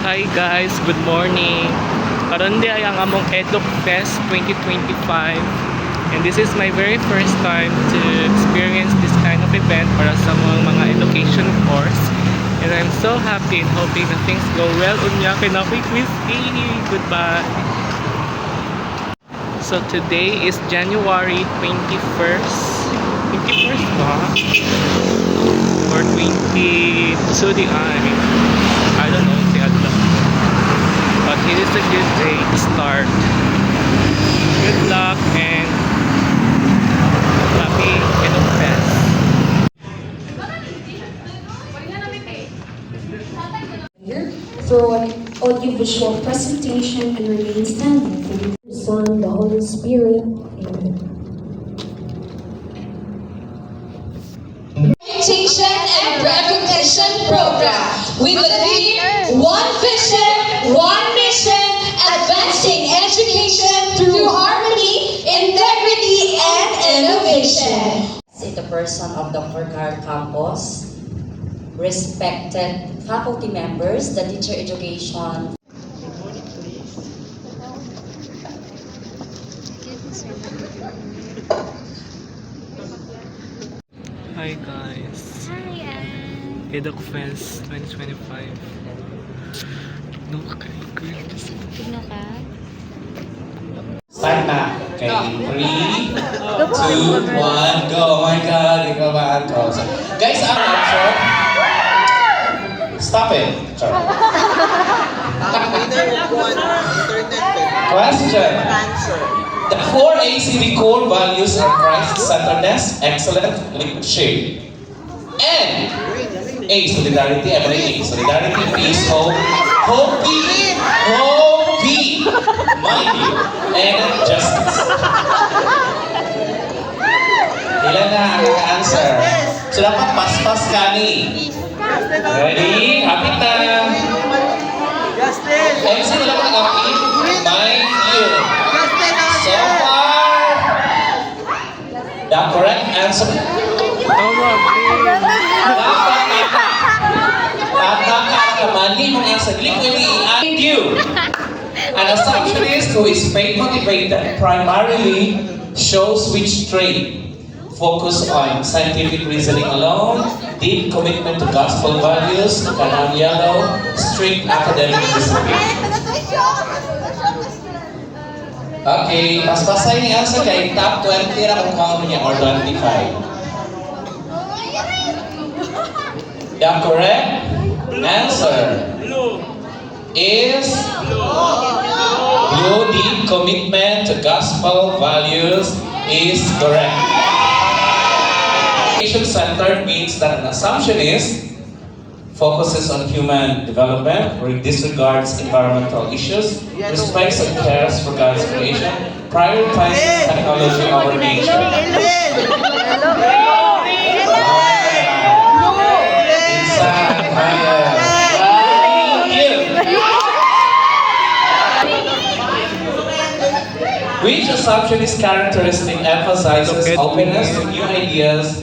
Hi guys, good morning. Karon di ay ang among Eduk Fest 2025. And this is my very first time to experience this kind of event para sa mga education course. And I'm so happy and hoping that things go well. Unya kay Nakoy Christy. Goodbye. So today is January 21st. 21st ba? Or 20... So I don't know. But it is a good day to start. Good luck and happy Eduk Fest. For an audiovisual presentation and remain standing for the Son, the Holy Spirit. Amen. Presentation and recognition program with the theme One Vision, One Mission, advancing education through harmony, integrity, and innovation. The person of Dr. Carl Campos, respected faculty members, the teacher education. Hi guys. Hi, Eduk Fest 2025. No, girl. Tignan ka. Start na. Okay, 3, 2, 1, go. Oh my God, ikaw ba ako? Guys, ang answer. Stop it. Sorry. Question. The 4 ACB core values are Christ-centeredness, excellence, leadership. And A, solidarity, solidarity, peace, hope, mind you, and justice. Ilan na ang answer? So dapat pas-pas ka ni. Ready? Kapit na. Ayun sila lang kapit. Mind you. So far, the correct answer. Mali mong answer. Mind you. An assumptionist who is faith-motivated primarily shows which trait? Focus on scientific reasoning alone, deep commitment to gospel values, kanang yellow, strict academic discipline. Okay, pas-pasay ni answer kay top 20 na kung kung niya or 25. The correct answer is blue. Deep commitment to gospel values is correct. Education-centered means that an assumptionist focuses on human development, disregards environmental issues, respects and cares for God's creation, prioritizes technology over nature. Which assumptionist characteristic emphasizes openness to new ideas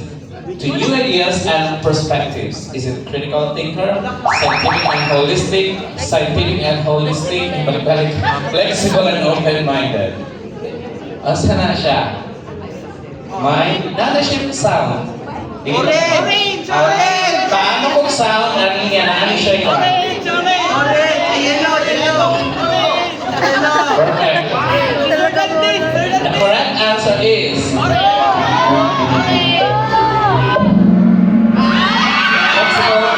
and perspectives? Is it critical thinker, scientific and holistic, flexible and open-minded? Asa na siya? Mind? Nana siya sound? Orange! Paano kung sound ang ano siya yun? Perfect. The correct answer is flexible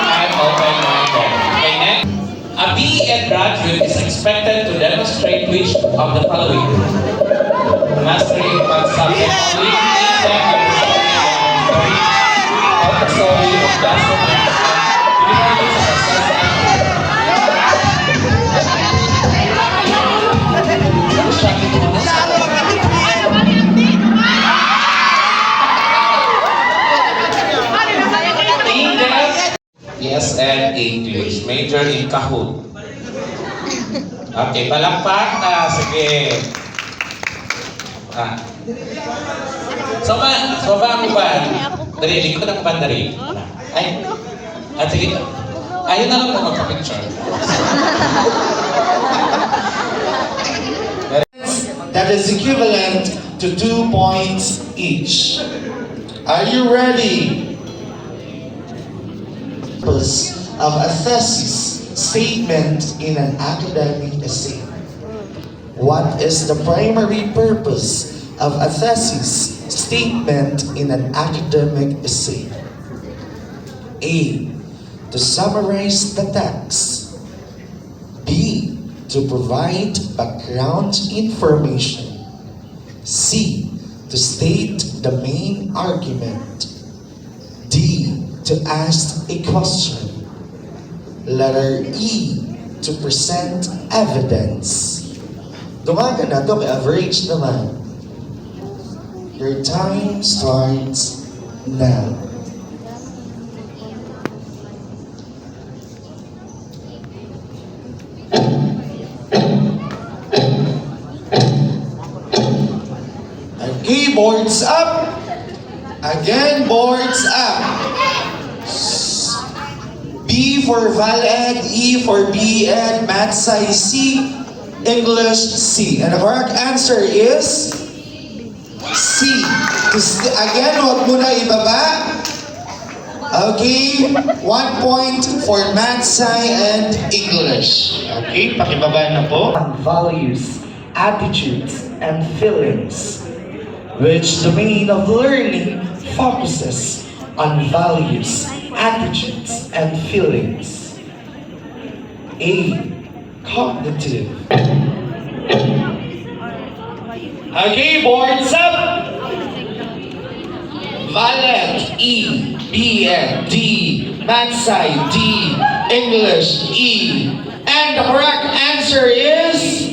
and open-minded. Okay, next. A BE graduate is expected to demonstrate which of the following? Mastery in one subject only, Yes, and English. Major in Kahoot. Okay, palakpak. Sige. Soba mo ba? Dari, likod ang bandari. Ay, at sige. Ayun na lang po magpa-picture. That is equivalent to 2 points each. Are you ready? Purpose of a thesis statement in an academic essay. What is the primary purpose of a thesis statement in an academic essay? A. To summarize the text. B. To provide background information. C. To state the main argument. D. To ask a question. Letter E. To present evidence. Dumaga na to, may average naman. Your time starts now. Okay, boards up. Again, boards up. B for Val-Ed, E for B-Ed, Math Sci C, English C. And the correct answer is C. Again, huwag mo na ibaba. Okay, 1 point for Math Sci and English. Okay, pakibaba na po. Values, attitudes, and feelings. Which domain of learning focuses on values, attitudes, and feelings? A. Cognitive. Okay, boards up. Val-Ed, E, B-Ed, D, Math Sci, D, English, E. And the correct answer is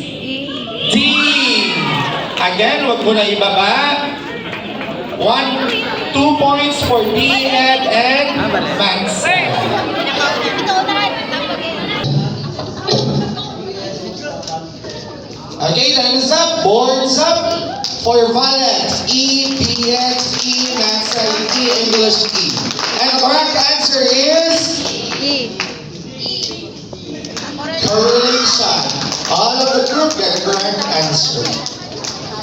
D. Again, wag mo na ibaba. 2 points for B-Ed and Math Sci. Okay, time's up. Boards up for Val-Ed. E, B-Ed, E, Math Sci, E, English, E. And the correct answer is correlation. All of the group get the correct answer.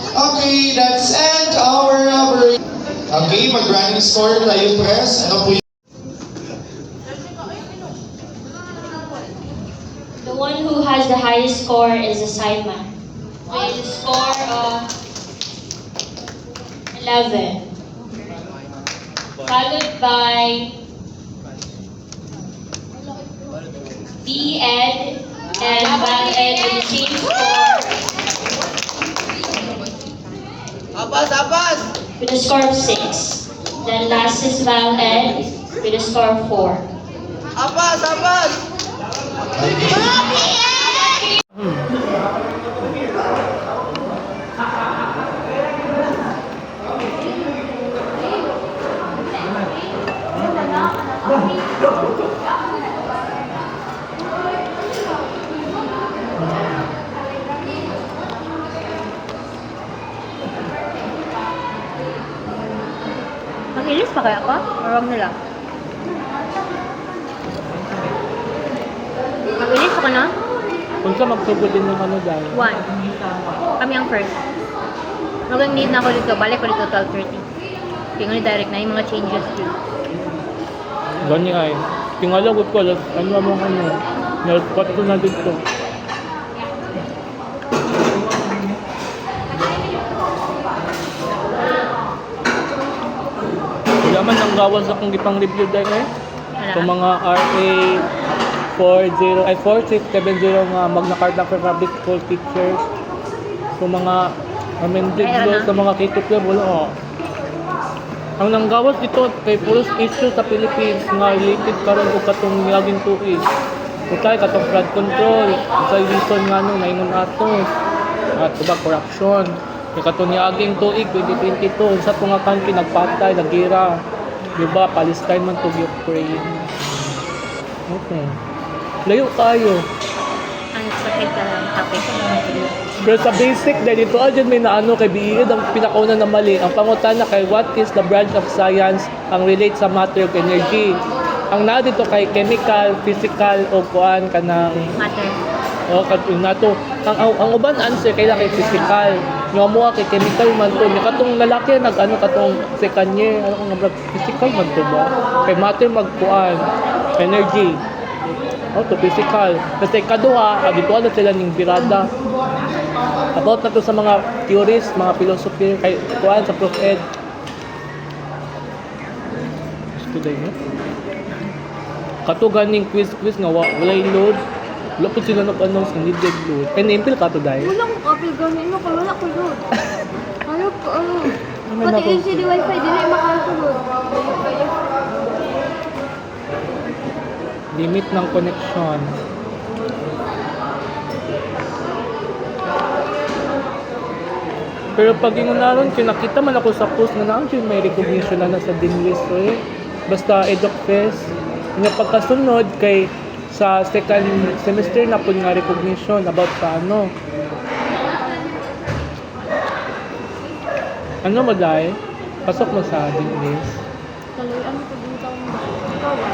Okay, that's end our operation. Okay, mag-running story tayo, press. Ano po The one who has the highest score is Simon, with a score of 11, followed by B-Ed and Val-Ed with the same score, with a score of 6. Then last is Val-Ed with a score of 4. Mag-ilis pa kaya ako? Or wag nila? Mag-ilis ako na? Kung ka magsugod din ng ano dahil. 1. Kami ang first. Mag-need na ako dito. Balik ko dito 12:30. Tingnan ni direct na yung mga changes dito. Ganyan ay. Tingalagot ko, ano mong ano. Nalpot ko na dito. Wala man ang gawas akong gipang review dahil eh. Itong mga RA 4670 nga Magna Carta for Public School Teachers. Itong mga amended law sa mga K-12 wala oh. Ang nanggawas dito kay puros issue sa Philippines nga related karon og katong naging tuig. Utay katong flood control, sa reason nga no naingon ato. At diba corruption. Kay katong naging tuig 2022 sa tunga country nagpatay, nagira. Diba Palestine man to Ukraine. Okay. Layo tayo. Unexpected ka lang topic. Pero sa basic, dahil dito dyan may naano kay BED ang pinakauna na mali. Ang pangutana kay what is the branch of science ang relate sa matter of energy. ang na dito kay chemical, physical o kuan kanang Matter. o kad nato ang uban answer kay kay physical. Nga mo kay chemical man to. Nya katong lalaki nag-ano katong second year ano nga physical man to ba? Kay matter magkuan energy. Oh, to physical. Kasi kaduha, habitual na sila ning birada. About na to sa mga theories, mga philosophy, kay kuan sa Prof. Ed. Today, no? Kato ganing quiz nga walay load. Wala po sila nag-announce na needed load. And impil ka to dahil. Wala kong kapil gamin mo, kung wala ko yun. Ayaw ko, Naman Pati ako. LCD wifi, di na makasunod. Limit ng connection. Pero pag inunaron, nakita man ako sa post na naandiyan may recognition na sa Dinlist eh. Basta EdUcFest. Nga pagkasunod kay sa second semester na po nga recognition about sa ano. Ano mo dahil? Pasok mo sa Dinlist. Tuloy, ano ko dito ang ikaw ba?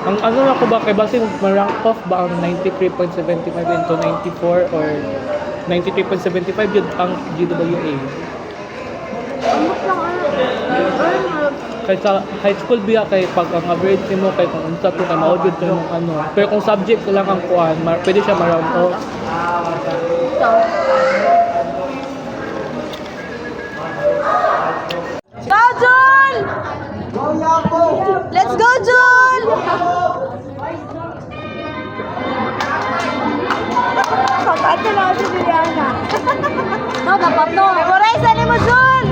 Ang ano ako ba kay base ma-rank off ba ang 93.75 into 94 or 93.75 yun ang GWA. Ano lang, Kay sa high school biya kay pag ang average mo kay kung unsa to kay mao jud yung ano. Pero kung subject ko lang ang kuan, pwede siya ma-round off. Go, Jul! Let's go, Jul! Kapate na ako si Juliana. No, kapato. Memorize ni mo, Jul!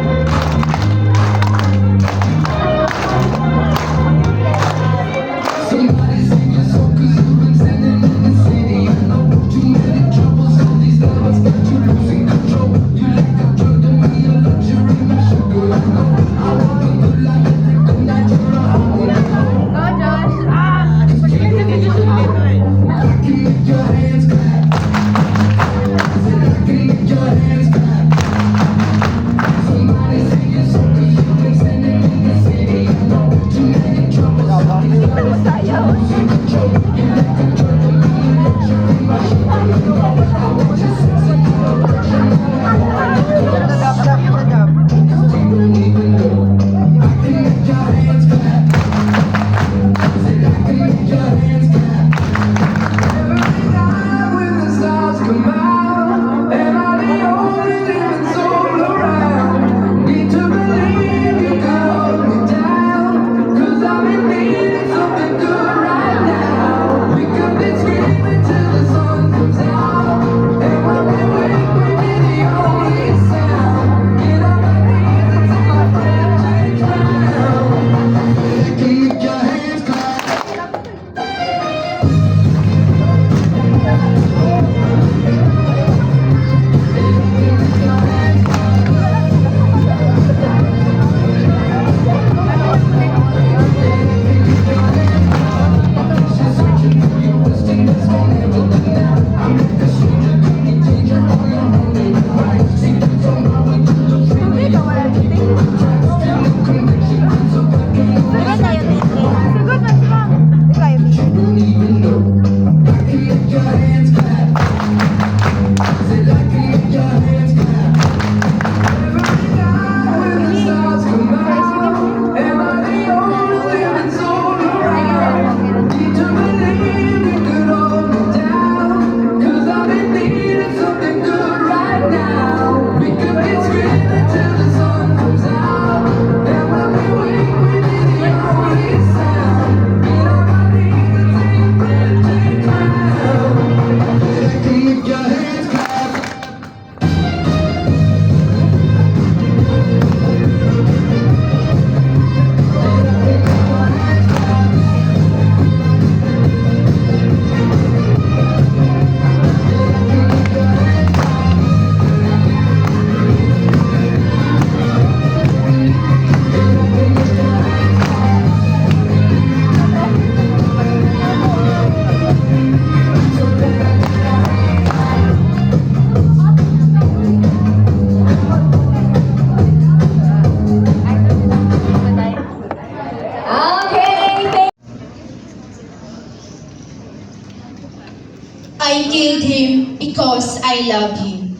I killed him because I love him.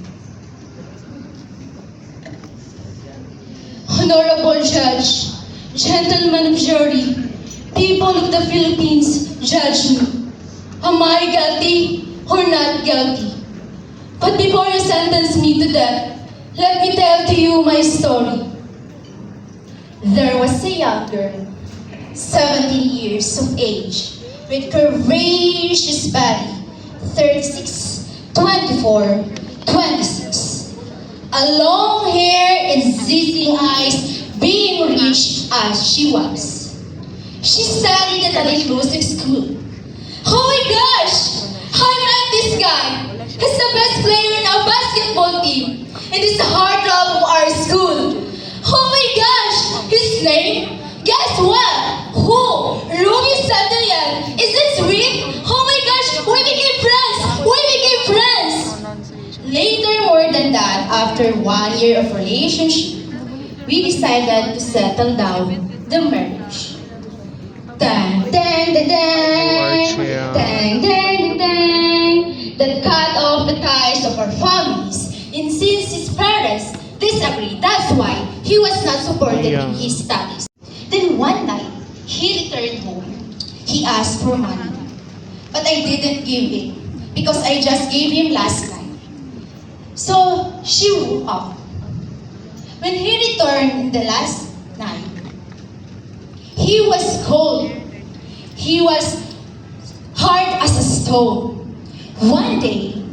Honorable Judge, gentlemen of jury, people of the Philippines, judge me. Am I guilty or not guilty? But before you sentence me to death, let me tell to you my story. There was a young girl, 17 years of age, with curvaceous body, 36, 24, 26. A long hair and sizzling eyes, being rich as she was. She studied at an inclusive school. Oh my gosh! I met this guy! He's the best player in our basketball team. And he's the heartthrob of our school. Oh my gosh! His name? Guess what? Who? Ruby Sandalian. Is it sweet? Oh my gosh! We became friends! We became friends! Later, more than that, after 1 year of relationship, we decided to settle down the marriage. Dang, dang, dang, dang, dang, dang, dang. That cut off the ties of our families. And since his parents disagreed, that's why he was not supported in his studies. Then one night, he returned home. He asked for money. But I didn't give it because I just gave him last night. So she woke up. When he returned the last night, he was cold. He was hard as a stone. One day,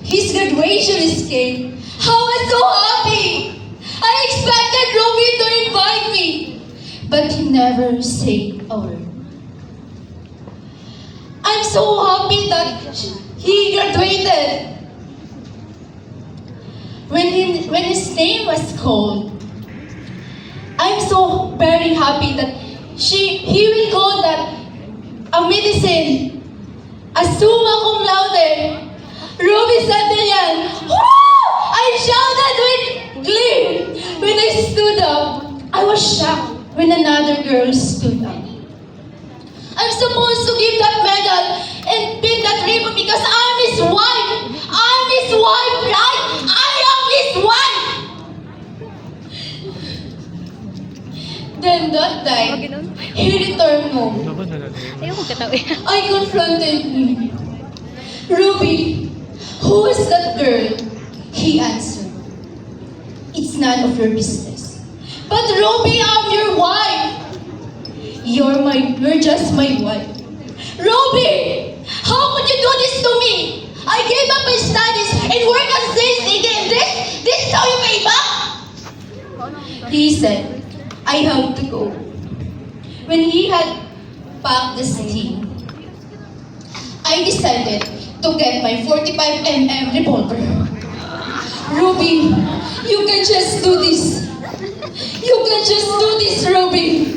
his graduation came. I was so happy. I expected Ruby to invite me, but he never said a word. I'm so happy that he graduated. When his name was called, I'm so very happy that he will call that a medicine, a summa cum laude, Ruby Sandalian. Woo! I shouted with glee. When I stood up, I was shocked when another girl stood up. I'm supposed to give that medal and pin that ribbon because I'm his wife. I'm his wife, right? I am his wife. Then that night, he returned home. Ayoko katawin. I confronted him. Ruby, who is that girl? He answered, it's none of your business. But Ruby, I'm your wife. You're just my wife. Ruby, how could you do this to me? I gave up my studies and work as this. This is how you pay back? He said, I have to go. When he had packed the thing, I decided to get my 45mm revolver. Ruby, you can just do this. You can just do this, Ruby.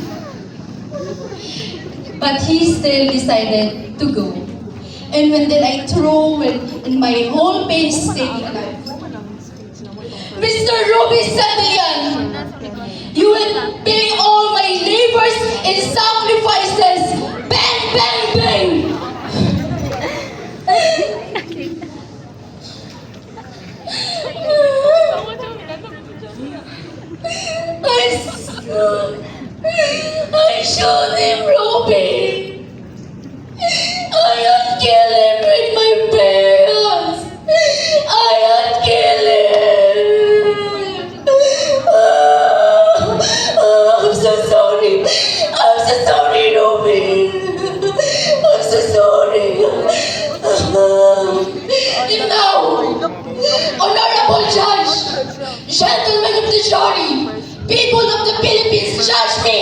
But he still decided to go. And when then I throw it in my whole painstaking life. Mr. Ruby Sandalian, you will pay all my labors and sacrifices. Bang, bang, bang. I showed him Ruby. I had killed him with my parents. I had killed him. I'm so sorry. I'm so sorry, Ruby. I'm so sorry. And now, Honorable Judge, gentlemen of the jury, people of the Philippines, judge me.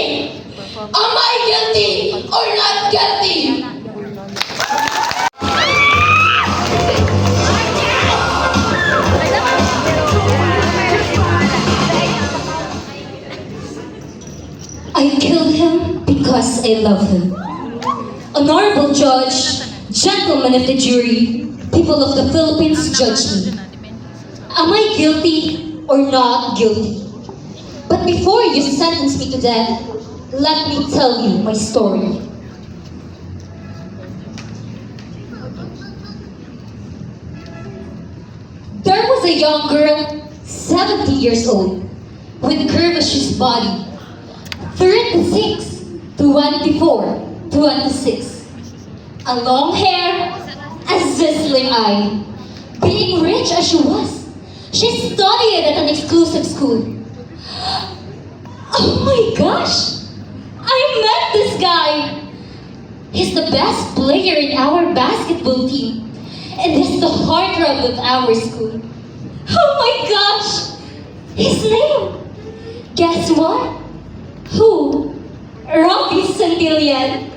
Am I guilty or not guilty? I killed him because I love him. Honorable Judge, gentlemen of the jury, people of the Philippines, judge me. Am I guilty or not guilty? But before you sentence me to death, let me tell you my story. There was a young girl, 70 years old, with curvaceous body, 36, 24, 26, a long hair, a sizzling eye. Being rich as she was, she studied at an exclusive school. Oh my gosh! I met this guy! He's the best player in our basketball team, and he's the heartthrob of our school. Oh my gosh! His name! Guess what? Who? Robbie Santillan.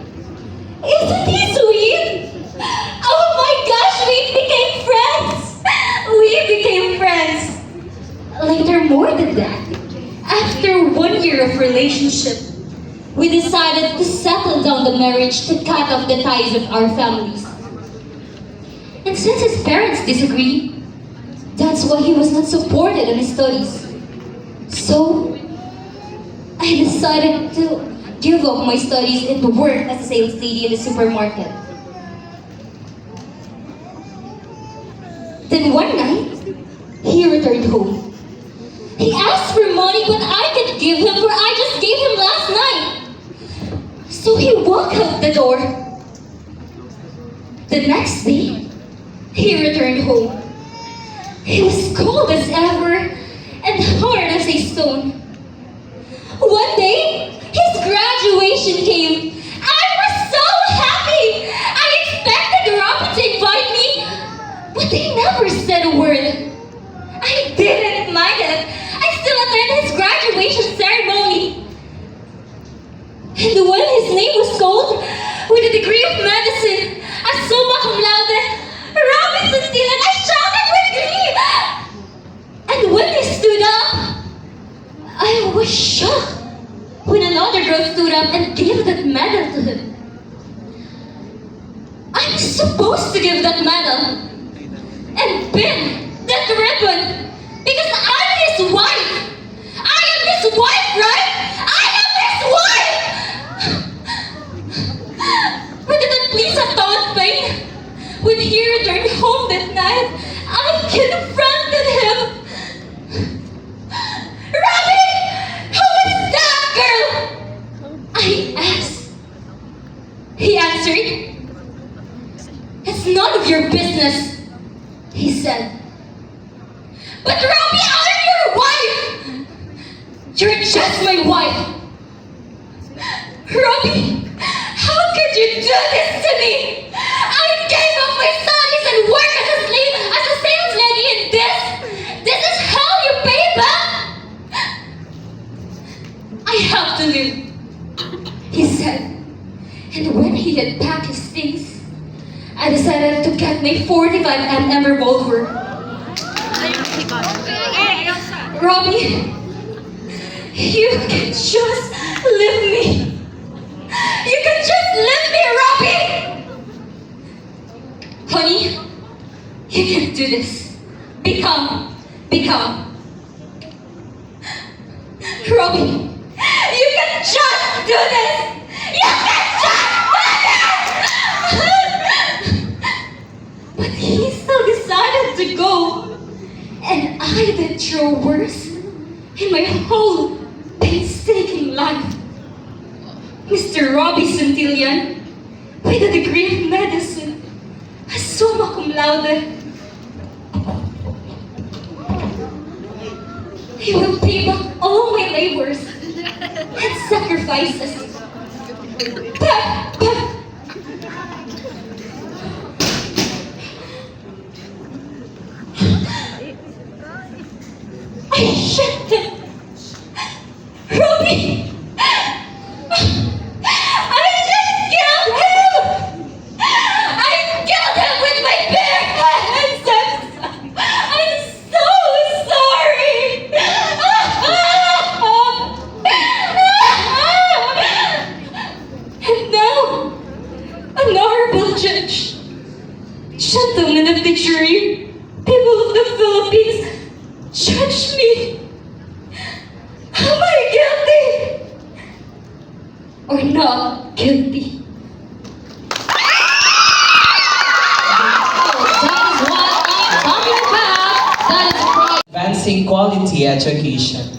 Isn't he sweet? Oh my gosh, we became friends! We became friends! Later, more than that, after 1 year of relationship, we decided to settle down the marriage to cut off the ties of our families. And since his parents disagreed, that's why he was not supported in his studies. So, I decided to give up my studies and to work as a sales lady in the supermarket. Then one night, he returned home. He asked for money but I could give him, for I just gave him last night. So he walked out the door. The next day, he returned home. He was cold as ever and hard as a stone. One day, his graduation came. I was so happy! I expected Robbie to invite me, but they never said a word. I didn't mind it. I still attended his graduation ceremony. And when his name was called, with a degree of medicine, as summa cum laude, Robbie Santillan, I shouted with glee! And when he stood up, I was shocked when another girl stood up and gave that medal to him. I'm supposed to give that medal and pin that ribbon because I'm his wife. I am his wife, right? I am his wife! But did that please a thought pain? When he returned home that night, I confronted him. Robbie! Who is that girl? I asked. He answered, "It's none of your business," he said. "But Robbie, I'm your wife! You're just my wife! Robbie, how could you do this to me? I gave up my studies and work as a slave, as a sales lady, and this is how you pay back? I have to live," he said. And when he had packed his things, I decided to get my 45mm revolver. "Robbie, you can just leave me. You can just leave me, Robbie!" "Honey, you can do this. Be calm. Be calm. Robbie, you can just do this. You can just do this!" But he still decided to go. And I did throw worse in my whole painstaking life. Mr. Robbie Santillan, with a degree of medicine, a summa cum laude. He will pay back all my labors and sacrifices. But I shot him. Robbie! I just killed him! I killed him with my bare hands! I'm so sorry! And now, an honorable judge, gentlemen of the jury, people of the Philippines, judge me. Am I guilty or not guilty? That is what I'm talking about. advancing quality education.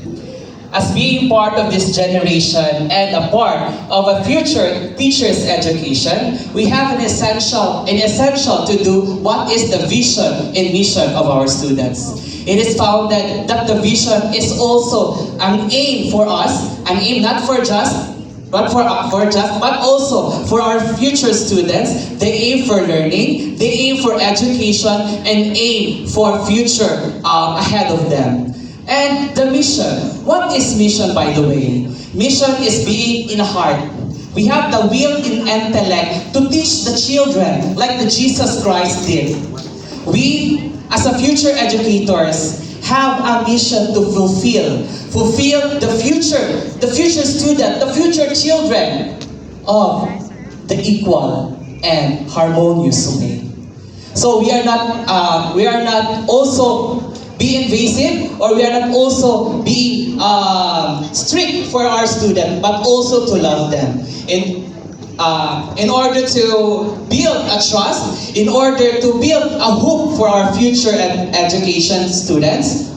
As being part of this generation and a part of a future teacher's education, we have an essential to do what is the vision and mission of our students. It is found that the vision is also an aim for us, an aim not for just, but also for our future students. They aim for learning, they aim for education, and aim for future ahead of them. And the mission. What is mission, by the way? Mission is being in heart. We have the will and intellect to teach the children like the Jesus Christ did. We, as a future educators, have a mission to fulfill the future student, the future children of the equal and harmonious way. So we are not also be invasive, or we are not also be strict for our students, but also to love them. In order to build a trust, in order to build a hope for our future education students,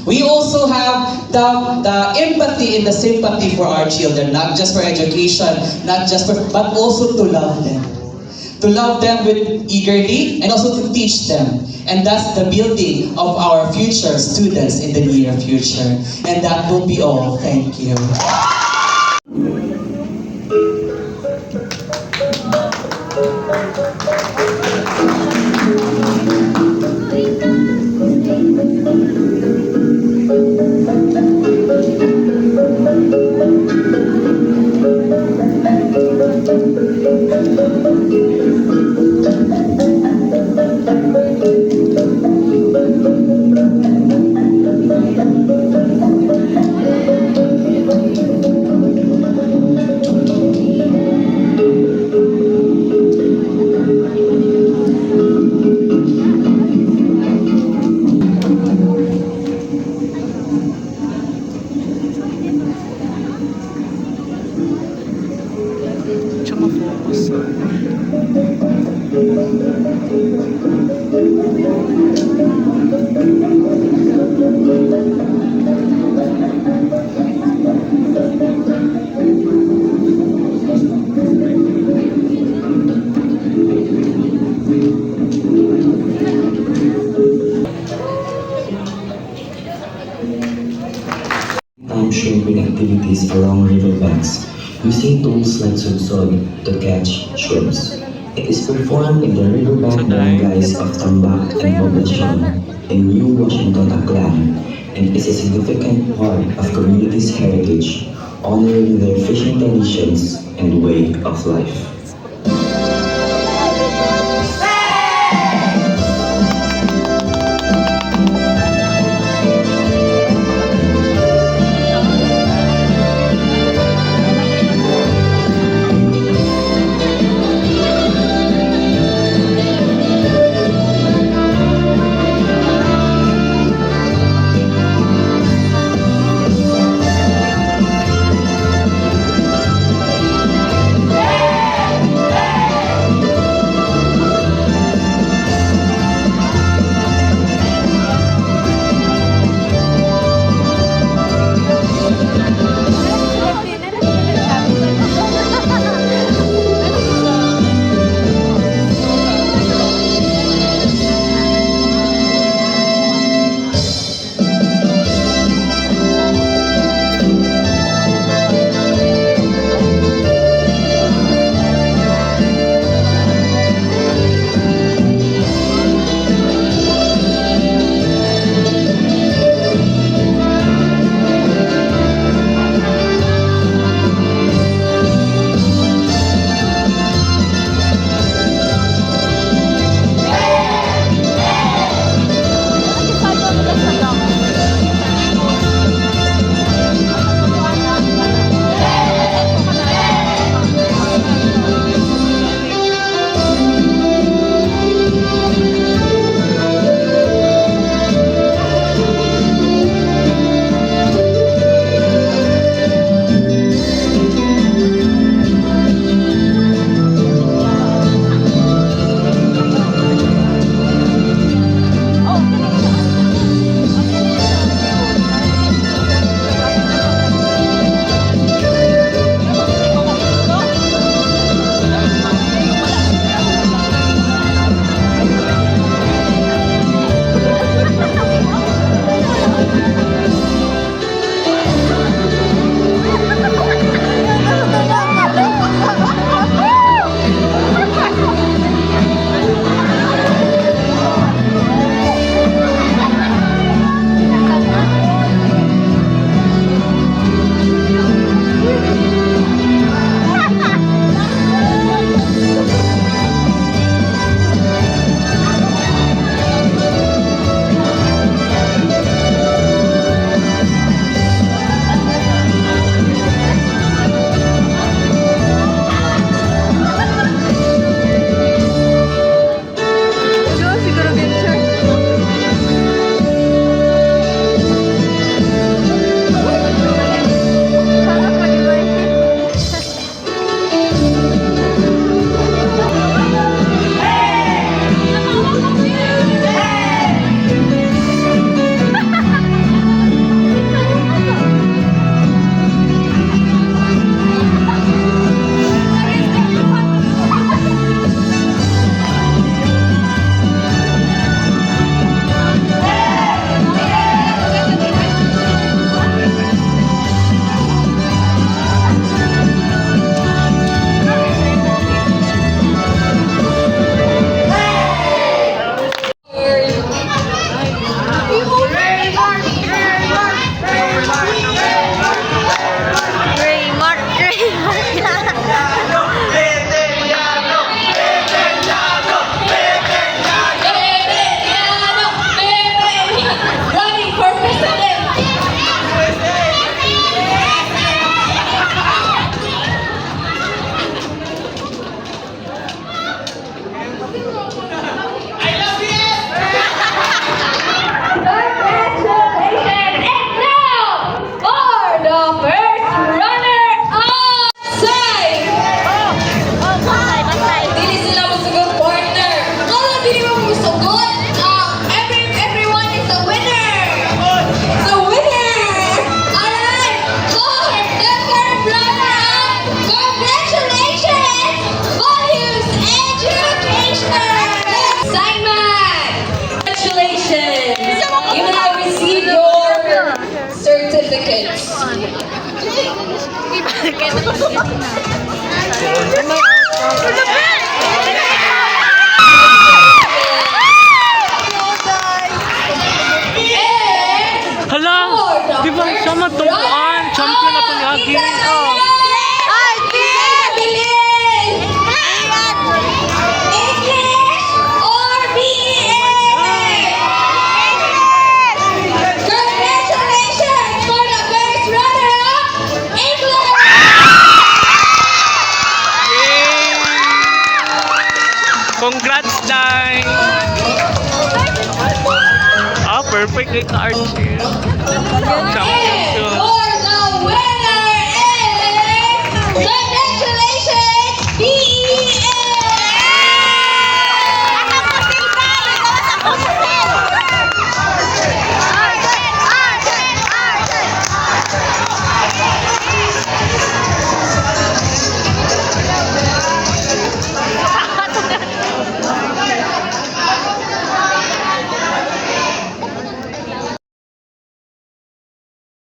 we also have the empathy and the sympathy for our children, not just for education, but also to love them. To love them with eagerly and also to teach them. And that's the building of our future students in the near future. And that will be all. Thank you. Shaping activities along riverbanks using tools like sunsol to catch shrimps. It is performed in the riverbank barangays of Tambak and Poblacion in New Washington, Aklan, and is a significant part of community's heritage, honoring their fishing traditions and way of life. Congratulations! You have received your certificates. Hala! Di ba siya matungkuan? Champion na to ni Agi. Congrats, Dai! Ah, perfect kay ka, Archie. Champion.